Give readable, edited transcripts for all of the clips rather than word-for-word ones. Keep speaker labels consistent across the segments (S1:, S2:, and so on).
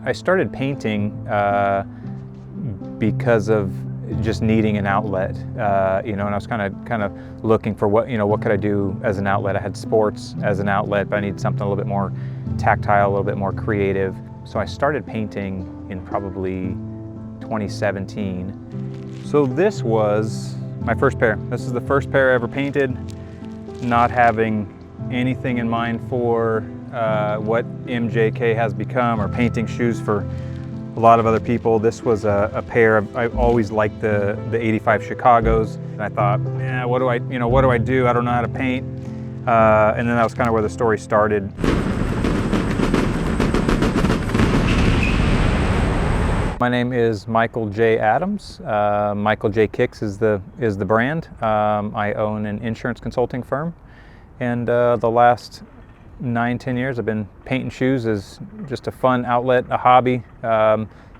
S1: I started painting because of just needing an outlet, and I was kind of looking for what could I do as an outlet. I had sports as an outlet, but I needed something a little bit more tactile, a little bit more creative. So I started painting in probably 2017. So this was my first pair. This is the first pair I ever painted, not having anything in mind for what MJK has become, or painting shoes for a lot of other people. This was a pair I've always liked the 85 Chicagos, and I thought, yeah, what do I do? I don't know how to paint. And then that was kind of where the story started. My name is Michael J. Adams. Michael J. Kicks is the brand. I own an insurance consulting firm, and the last 9-10 years I've been painting shoes as just a fun outlet, a hobby,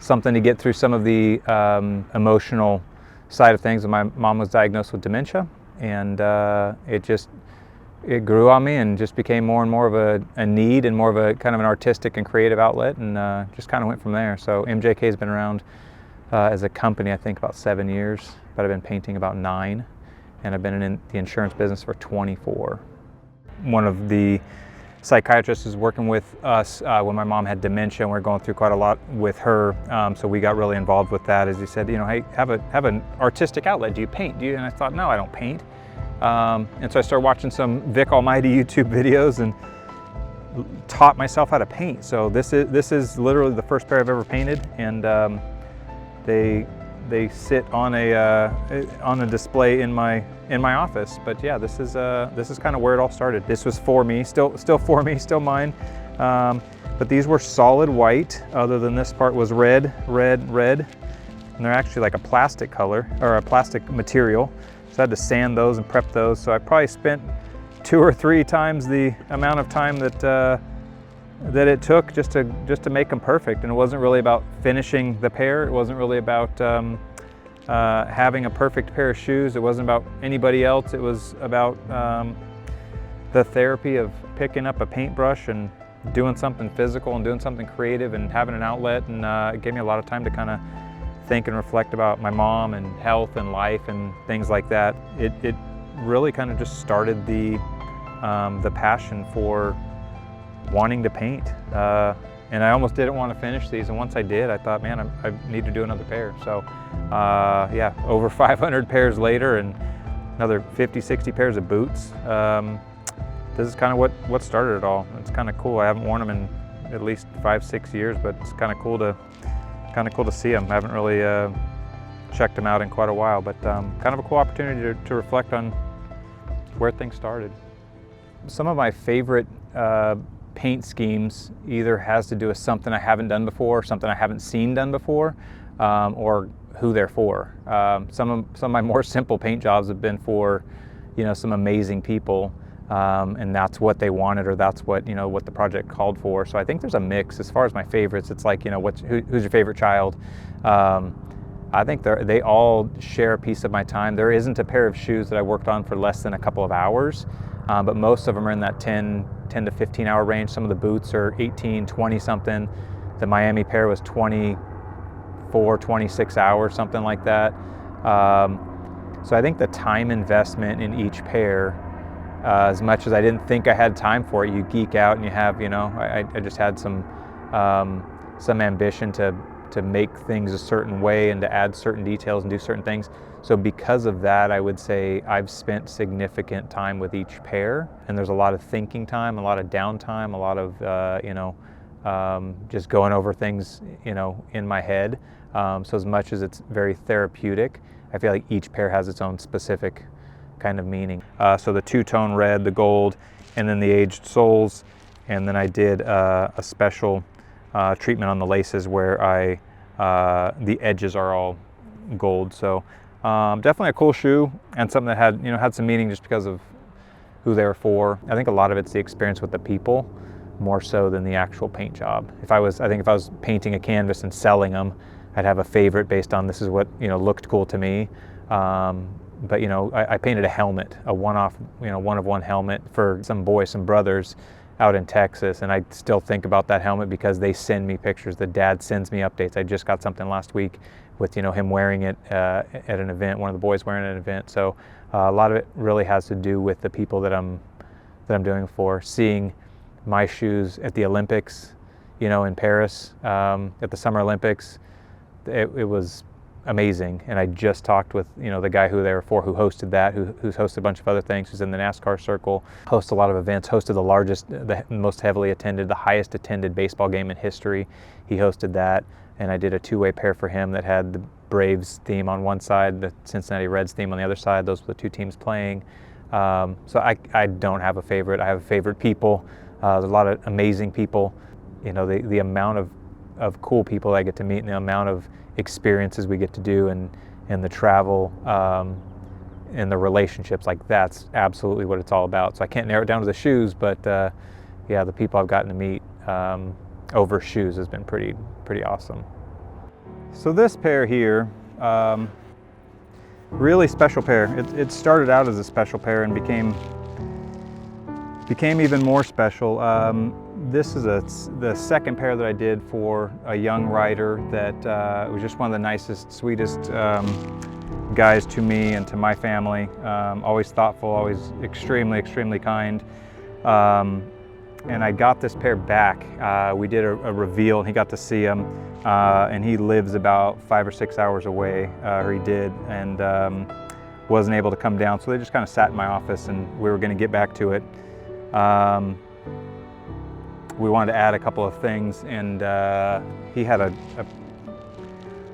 S1: something to get through some of the emotional side of things. My mom was diagnosed with dementia, and it grew on me and just became more and more of a need and more of a kind of an artistic and creative outlet, and just kind of went from there. So MJK has been around as a company, I think, about 7 years, but I've been painting about 9, and I've been in the insurance business for 24. One of the psychiatrists was working with us when my mom had dementia, and we were going through quite a lot with her, so we got really involved with that. As he said, hey, have an artistic outlet. Do you paint? And I thought, no, I don't paint. And so I started watching some Vic Almighty YouTube videos and taught myself how to paint. So this is literally the first pair I've ever painted, and they sit on a display in my office. But yeah, this is kind of where it all started. This was for me, still for me, still mine. But these were solid white, other than this part was red, and they're actually like a plastic color, or a plastic material. So I had to sand those and prep those. So I probably spent 2 or 3 times the amount of time that it took just to make them perfect. And it wasn't really about finishing the pair. It wasn't really about having a perfect pair of shoes. It wasn't about anybody else. It was about the therapy of picking up a paintbrush and doing something physical and doing something creative and having an outlet. And it gave me a lot of time to kind of think and reflect about my mom and health and life and things like that. It really kind of just started the passion for wanting to paint. And I almost didn't want to finish these, and once I did, I thought, man, I need to do another pair. So yeah, over 500 pairs later, and another 50, 60 pairs of boots. This is kind of what started it all. It's kind of cool. I haven't worn them in at least 5-6 years, but it's kind of cool to see them. I haven't really checked them out in quite a while, but kind of a cool opportunity to reflect on where things started. Some of my favorite paint schemes either has to do with something I haven't done before, something I haven't seen done before, or who they're for. Some of my more simple paint jobs have been for, some amazing people, and that's what they wanted, or that's what the project called for. So I think there's a mix. As far as my favorites, it's like, who's your favorite child? I think they all share a piece of my time. There isn't a pair of shoes that I worked on for less than a couple of hours, but most of them are in that 10 to 15 hour range. Some of the boots are 18, 20 something. The Miami pair was 24, 26 hours, something like that. So I think the time investment in each pair, as much as I didn't think I had time for it, you geek out and you have, I just had some ambition to make things a certain way and to add certain details and do certain things. So because of that, I would say I've spent significant time with each pair, and there's a lot of thinking time, a lot of downtime, a lot of just going over things in my head. So as much as it's very therapeutic, I feel like each pair has its own specific kind of meaning. So the two-tone red, the gold, and then the aged soles, and then I did a special treatment on the laces where the edges are all gold. So definitely a cool shoe, and something that had some meaning just because of who they were for. I think a lot of it's the experience with the people more so than the actual paint job. I think if I was painting a canvas and selling them, I'd have a favorite based on this is what looked cool to me. But I painted a helmet, a one-of-one helmet for some brothers, out in Texas, and I still think about that helmet because they send me pictures. The dad sends me updates. I just got something last week with him wearing it at an event, one of the boys wearing it at an event. So a lot of it really has to do with the people that I'm doing it for. Seeing my shoes at the Olympics, in Paris, at the Summer Olympics, it was amazing. And I just talked with the guy who they were for, who hosted that, who's hosted a bunch of other things, who's in the NASCAR circle, hosts a lot of events, hosted the largest, the most heavily attended, the highest attended baseball game in history. He hosted that, and I did a two-way pair for him that had the Braves theme on one side, the Cincinnati Reds theme on the other side. Those were the two teams playing. So I don't have a favorite. I have favorite people. There's a lot of amazing people. The amount of cool people I get to meet, and the amount of experiences we get to do, and the travel, and the relationships, like that's absolutely what it's all about. So I can't narrow it down to the shoes, but yeah, the people I've gotten to meet over shoes has been pretty awesome. So this pair here, really special pair. It started out as a special pair and became even more special. This is the second pair that I did for a young rider that was just one of the nicest, sweetest guys to me and to my family. Always thoughtful, always extremely kind. And I got this pair back. We did a reveal, and he got to see him. And he lives about 5 or 6 hours away, or he did, and wasn't able to come down. So they just kind of sat in my office, and we were going to get back to it. We wanted to add a couple of things, and he had a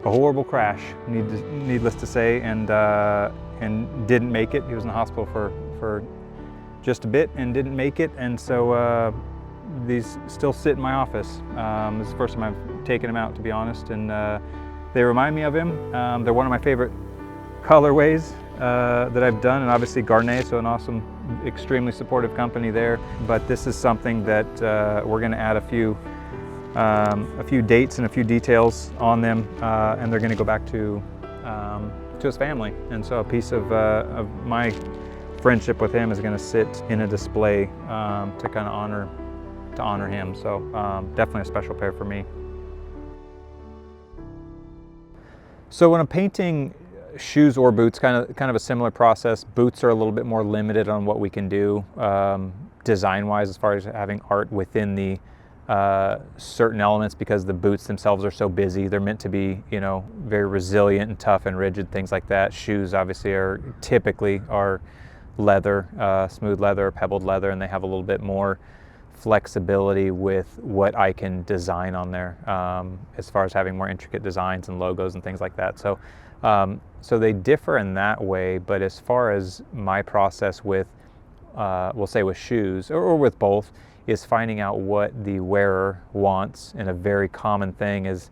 S1: horrible crash, needless to say, and didn't make it. He was in the hospital for just a bit and didn't make it, and so these still sit in my office. This is the first time I've taken them out, to be honest, and they remind me of him. They're one of my favorite colorways that I've done, and obviously Garnet, so an awesome, extremely supportive company there. But this is something that we're going to add a few dates and a few details on them, and they're going to go back to his family. And so a piece of my friendship with him is going to sit in a display to kind of honor him. So definitely a special pair for me. So when I'm painting shoes or boots, kind of a similar process. Boots are a little bit more limited on what we can do design-wise, as far as having art within the certain elements, because the boots themselves are so busy. They're meant to be, very resilient and tough and rigid, things like that. Shoes obviously typically are leather, smooth leather, pebbled leather, and they have a little bit more flexibility with what I can design on there, as far as having more intricate designs and logos and things like that. So so they differ in that way, but as far as my process with, we'll say with shoes, or with both, is finding out what the wearer wants. And a very common thing is,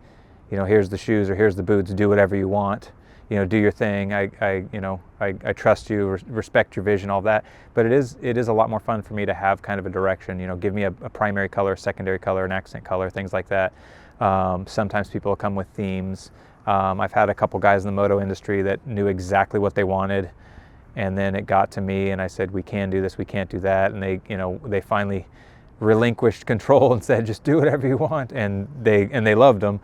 S1: here's the shoes or here's the boots, do whatever you want, do your thing. I trust you, respect your vision, all that. But it is a lot more fun for me to have kind of a direction. Give me a primary color, secondary color, an accent color, things like that. Sometimes people will come with themes. I've had a couple guys in the moto industry that knew exactly what they wanted, and then it got to me and I said, we can do this, we can't do that, and they finally relinquished control and said, just do whatever you want, and they loved them.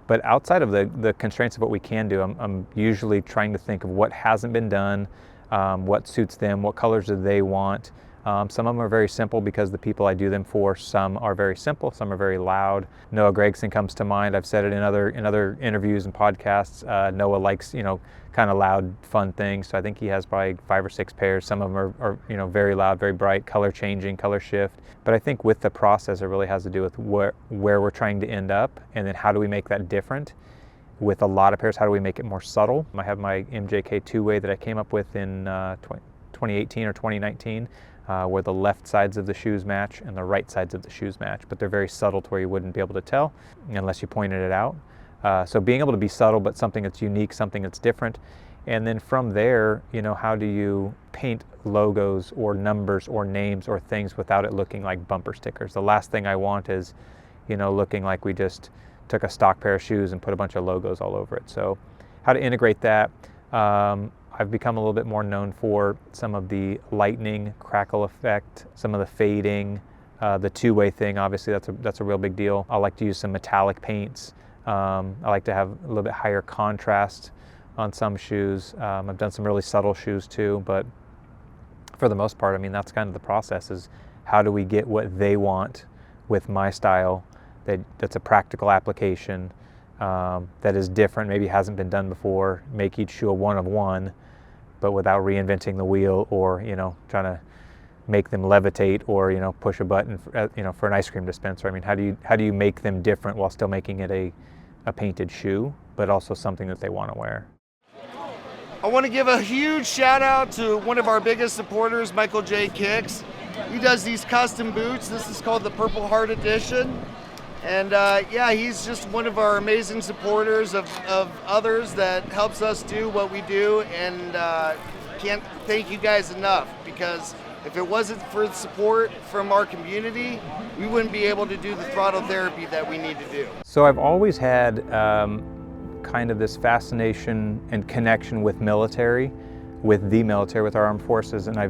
S1: But outside of the constraints of what we can do, I'm usually trying to think of what hasn't been done, what suits them, what colors do they want. Some of them are very simple because the people I do them for. Some are very simple, some are very loud. Noah Gregson comes to mind. I've said it in other interviews and podcasts. Noah likes kind of loud, fun things. So I think he has probably 5 or 6 pairs. Some of them are very loud, very bright, color changing, color shift. But I think with the process, it really has to do with where we're trying to end up, and then how do we make that different. With a lot of pairs, how do we make it more subtle? I have my MJK two-way that I came up with in 2018 or 2019. Where the left sides of the shoes match and the right sides of the shoes match, but they're very subtle to where you wouldn't be able to tell unless you pointed it out. So being able to be subtle, but something that's unique, something that's different. And then from there, how do you paint logos or numbers or names or things without it looking like bumper stickers? The last thing I want is, looking like we just took a stock pair of shoes and put a bunch of logos all over it. So how to integrate that. I've become a little bit more known for some of the lightning, crackle effect, some of the fading, the two-way thing. Obviously, that's a real big deal. I like to use some metallic paints. I like to have a little bit higher contrast on some shoes. I've done some really subtle shoes too, but for the most part, I mean, that's kind of the process, is how do we get what they want with my style that's a practical application, that is different, maybe hasn't been done before, make each shoe a one of one, but without reinventing the wheel or, trying to make them levitate or, push a button for, for an ice cream dispenser. I mean, how do you make them different while still making it a painted shoe, but also something that they want to wear?
S2: I want to give a huge shout out to one of our biggest supporters, Michael J. Kicks. He does these custom boots. This is called the Purple Heart Edition. And yeah, he's just one of our amazing supporters of others that helps us do what we do. And can't thank you guys enough, because if it wasn't for the support from our community, we wouldn't be able to do the throttle therapy that we need to do.
S1: So I've always had kind of this fascination and connection with the military, with our armed forces, and I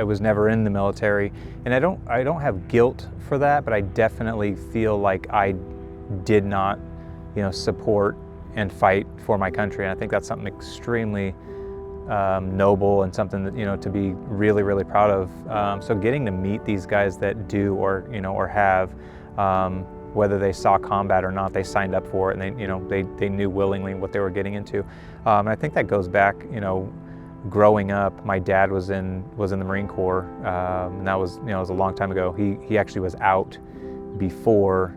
S1: was never in the military, and I don't have guilt for that, but I definitely feel like I did not, support and fight for my country, and I think that's something extremely noble and something that, to be really, really proud of. So getting to meet these guys that do or have, whether they saw combat or not, they signed up for it, and they knew willingly what they were getting into. And I think that goes back, growing up. My dad was in the Marine Corps, and that was, it was a long time ago. He actually was out before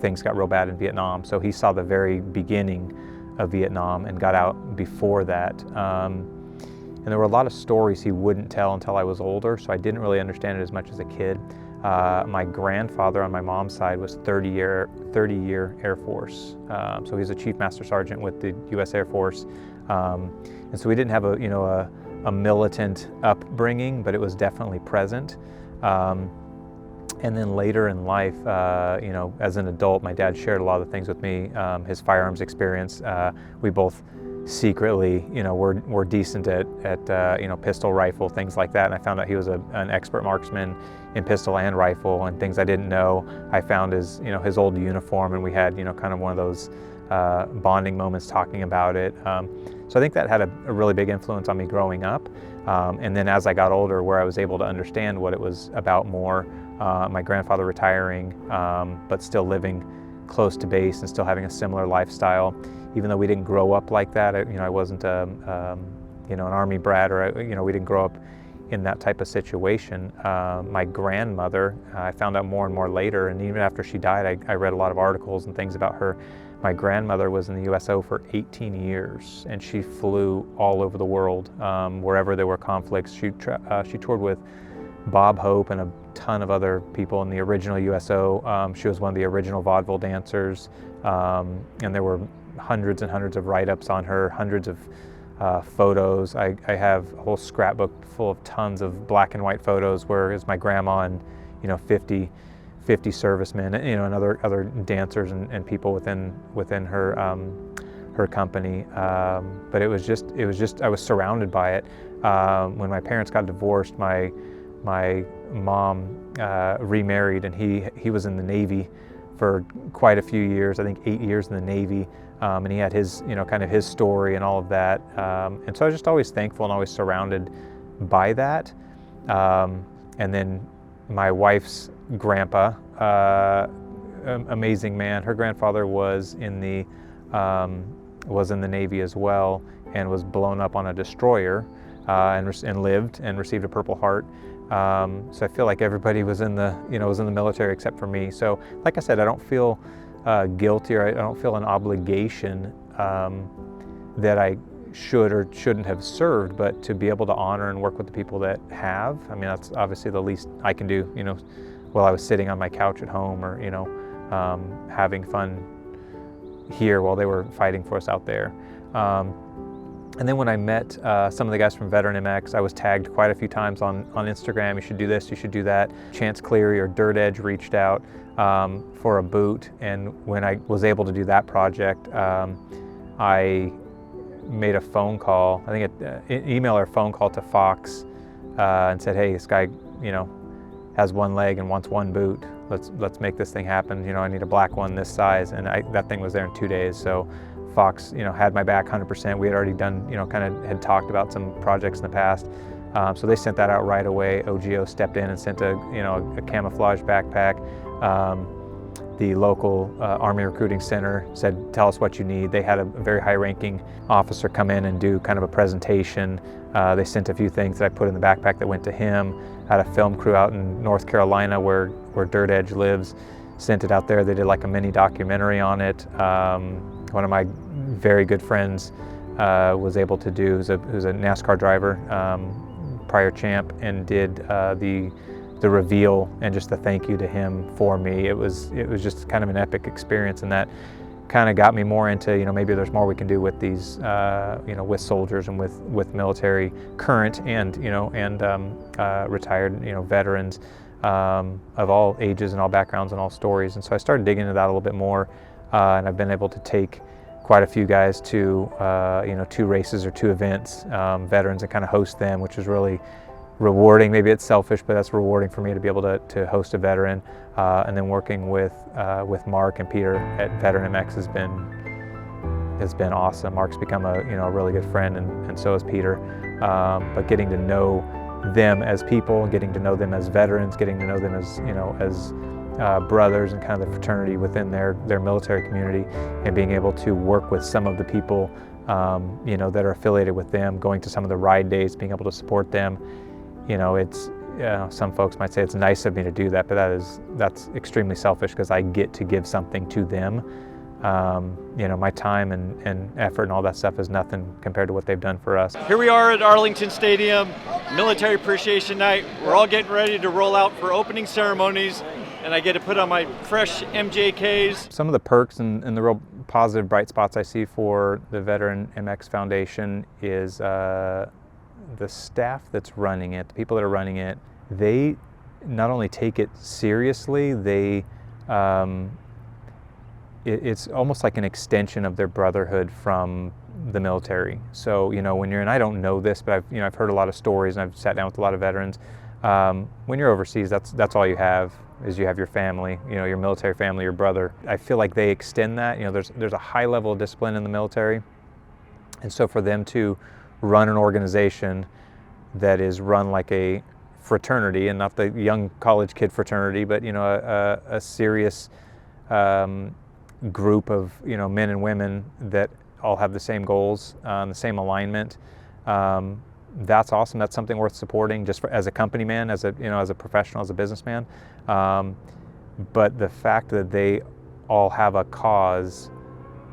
S1: things got real bad in Vietnam, so he saw the very beginning of Vietnam and got out before that. And there were a lot of stories he wouldn't tell until I was older, so I didn't really understand it as much as a kid. My grandfather on my mom's side was 30-year Air Force, so he's a Chief Master Sergeant with the U.S. Air Force, and so we didn't have a militant upbringing, but it was definitely present. And then later in life, as an adult, my dad shared a lot of the things with me. His firearms experience, we both secretly, were decent at pistol, rifle, things like that. And I found out he was an expert marksman in pistol and rifle, and things I didn't know. I found his old uniform, and we had, kind of one of those bonding moments talking about it. So I think that had a really big influence on me growing up. And then as I got older, where I was able to understand what it was about more, my grandfather retiring, but still living close to base and still having a similar lifestyle. Even though we didn't grow up like that, I wasn't an Army brat, or we didn't grow up in that type of situation. My grandmother, I found out more and more later, and even after she died, I read a lot of articles and things about her. My grandmother was in the USO for 18 years, and she flew all over the world, wherever there were conflicts. She toured with Bob Hope and a ton of other people in the original USO. She was one of the original vaudeville dancers, and there were hundreds and hundreds of write-ups on her, hundreds of photos. I have a whole scrapbook full of tons of black and white photos where it's my grandma and 50 servicemen, and other dancers and people within her company. But it was just I was surrounded by it. When my parents got divorced, my mom remarried, and he was in the Navy for quite a few years. I think 8 years in the Navy, and he had his kind of his story and all of that. And so I was just always thankful and always surrounded by that. And then my wife's grandpa, amazing man. Her grandfather was in the Navy as well, and was blown up on a destroyer, and lived and received a Purple Heart. So I feel like everybody was in the military except for me. So like I said, I don't feel guilty, or I don't feel an obligation that I should or shouldn't have served, but to be able to honor and work with the people that have. I mean, that's obviously the least I can do, while I was sitting on my couch at home, or having fun here while they were fighting for us out there. And then when I met some of the guys from Veteran MX, I was tagged quite a few times on Instagram. You should do this, you should do that. Chance Cleary or Dirt Edge reached out for a boot, and when I was able to do that project, I made a phone call, I think an email or phone call to Fox and said, hey, this guy, has one leg and wants one boot. Let's make this thing happen. I need a black one this size, and that thing was there in 2 days. So Fox, had my back 100%. We had already done, kind of had talked about some projects in the past. So they sent that out right away. OGO stepped in and sent a camouflage backpack. The local Army Recruiting Center said, tell us what you need. They had a very high-ranking officer come in and do kind of a presentation. They sent a few things that I put in the backpack that went to him. Had a film crew out in North Carolina where Dirt Edge lives, sent it out there. They did like a mini documentary on it. One of my very good friends was able to do, who's a NASCAR driver, prior champ, and did the reveal and just the thank you to him for me. It was just kind of an epic experience, and that kind of got me more into, maybe there's more we can do with these, with soldiers and with military, current and, retired, veterans of all ages and all backgrounds and all stories. And so I started digging into that a little bit more, and I've been able to take quite a few guys to, 2 races or 2 events, veterans, and kind of host them, which is really rewarding. Maybe it's selfish, but that's rewarding for me to be able to host a veteran. And then working with Mark and Peter at Veteran MX has been awesome. Mark's become a really good friend, and so has Peter. But getting to know them as people, getting to know them as veterans, getting to know them as brothers and kind of the fraternity within their military community, and being able to work with some of the people that are affiliated with them, going to some of the ride days, being able to support them. It's some folks might say it's nice of me to do that, but that's extremely selfish because I get to give something to them. My time and effort and all that stuff is nothing compared to what they've done for us.
S3: Here we are at Arlington Stadium, Military Appreciation Night. We're all getting ready to roll out for opening ceremonies, and I get to put on my fresh MJKs.
S1: Some of the perks and the real positive bright spots I see for the Veteran MX Foundation is the staff that's running it, the people that are running it, they not only take it seriously, it's almost like an extension of their brotherhood from the military. So, when you're, and I don't know this, but I've heard a lot of stories, and I've sat down with a lot of veterans. When you're overseas, that's all you have, is you have your family, your military family, your brother. I feel like they extend that. There's a high level of discipline in the military, and so for them to run an organization that is run like a fraternity, and not the young college kid fraternity, but a serious group of men and women that all have the same goals, the same alignment. That's awesome. That's something worth supporting, just as a company man, as a professional, as a businessman. But the fact that they all have a cause,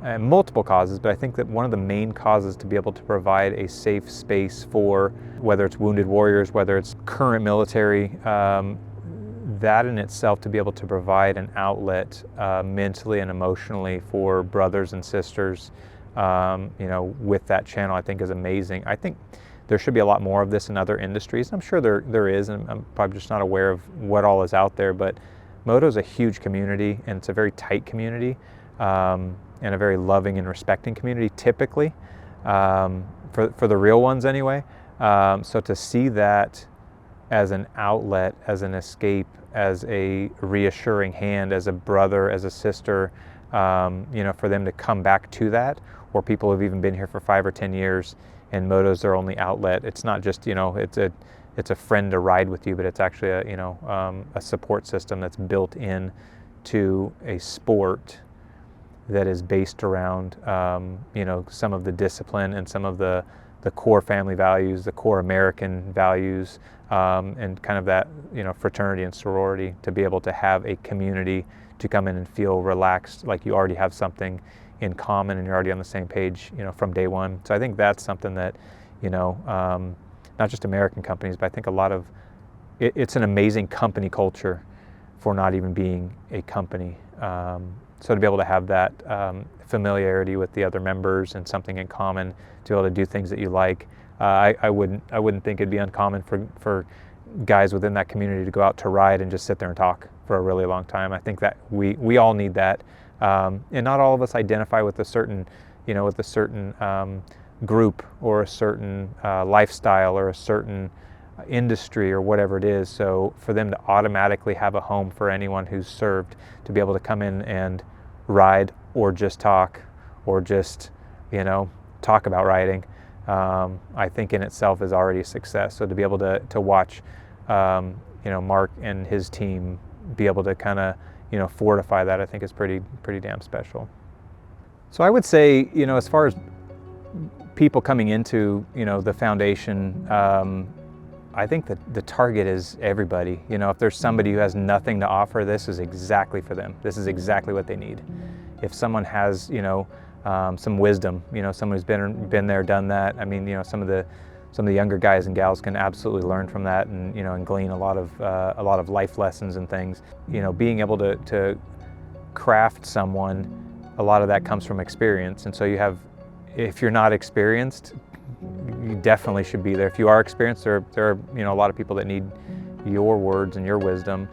S1: and multiple causes, but I think that one of the main causes to be able to provide a safe space for, whether it's wounded warriors, whether it's current military, that in itself, to be able to provide an outlet mentally and emotionally for brothers and sisters, with that channel, I think is amazing. I think there should be a lot more of this in other industries. I'm sure there is, and I'm probably just not aware of what all is out there, but moto is a huge community, and it's a very tight community. And a very loving and respecting community, typically, for the real ones anyway. So to see that as an outlet, as an escape, as a reassuring hand, as a brother, as a sister, for them to come back to that, or people who've even been here for 5 or 10 years, and moto's their only outlet. It's not just, it's a friend to ride with you, but it's actually a support system that's built in to a sport that is based around, some of the discipline and some of the core family values, the core American values, and kind of that, fraternity and sorority, to be able to have a community to come in and feel relaxed, like you already have something in common and you're already on the same page, from day one. So I think that's something that, not just American companies, but I think a lot of, it's an amazing company culture for not even being a company. So to be able to have that familiarity with the other members and something in common, to be able to do things that you like, I wouldn't think it'd be uncommon for guys within that community to go out to ride and just sit there and talk for a really long time. I think that we all need that, and not all of us identify with a certain group or a certain lifestyle or a certain industry or whatever it is. So for them to automatically have a home for anyone who's served, to be able to come in and ride or just talk or just, you know, talk about riding, I think in itself is already a success. So to be able to watch, you know, Mark and his team be able to kind of, you know, fortify that, I think is pretty damn special. So I would say, you know, as far as people coming into, you know, the foundation, I think that the target is everybody. You know, if there's somebody who has nothing to offer, this is exactly for them. This is exactly what they need. If someone has, you know, some wisdom, you know, someone who's been there, done that. I mean, you know, some of the younger guys and gals can absolutely learn from that, and, you know, and glean a lot of life lessons and things. You know, being able to craft someone, a lot of that comes from experience. And so you have, if you're not experienced, you definitely should be there. If you are experienced, there are, you know, a lot of people that need your words and your wisdom.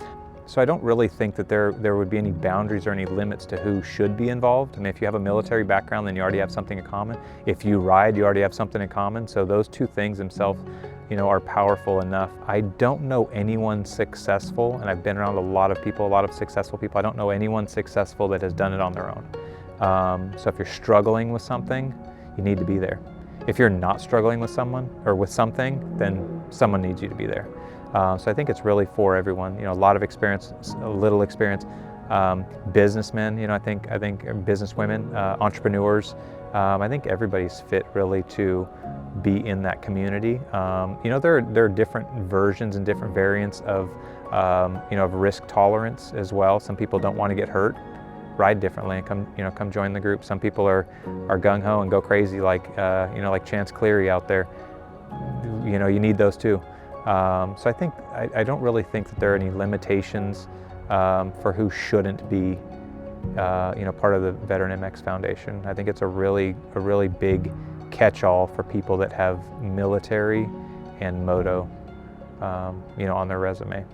S1: So I don't really think that there would be any boundaries or any limits to who should be involved. I mean, if you have a military background, then you already have something in common. If you ride, you already have something in common. So those two things themselves, you know, are powerful enough. I don't know anyone successful, and I've been around a lot of people, a lot of successful people. I don't know anyone successful that has done it on their own. So if you're struggling with something, you need to be there. If you're not struggling with someone or with something, then someone needs you to be there. So I think it's really for everyone. You know, a lot of experience, a little experience. Businessmen, you know, I think businesswomen, entrepreneurs. I think everybody's fit really to be in that community. You know, there are different versions and different variants of, you know, of risk tolerance as well. Some people don't want to get hurt, ride differently, and come join the group. Some people are gung ho and go crazy, like you know, like Chance Cleary out there. You know, you need those too. So I think I don't really think that there are any limitations for who shouldn't be, you know, part of the Veteran MX Foundation. I think it's a really big catch-all for people that have military and moto, you know, on their resume.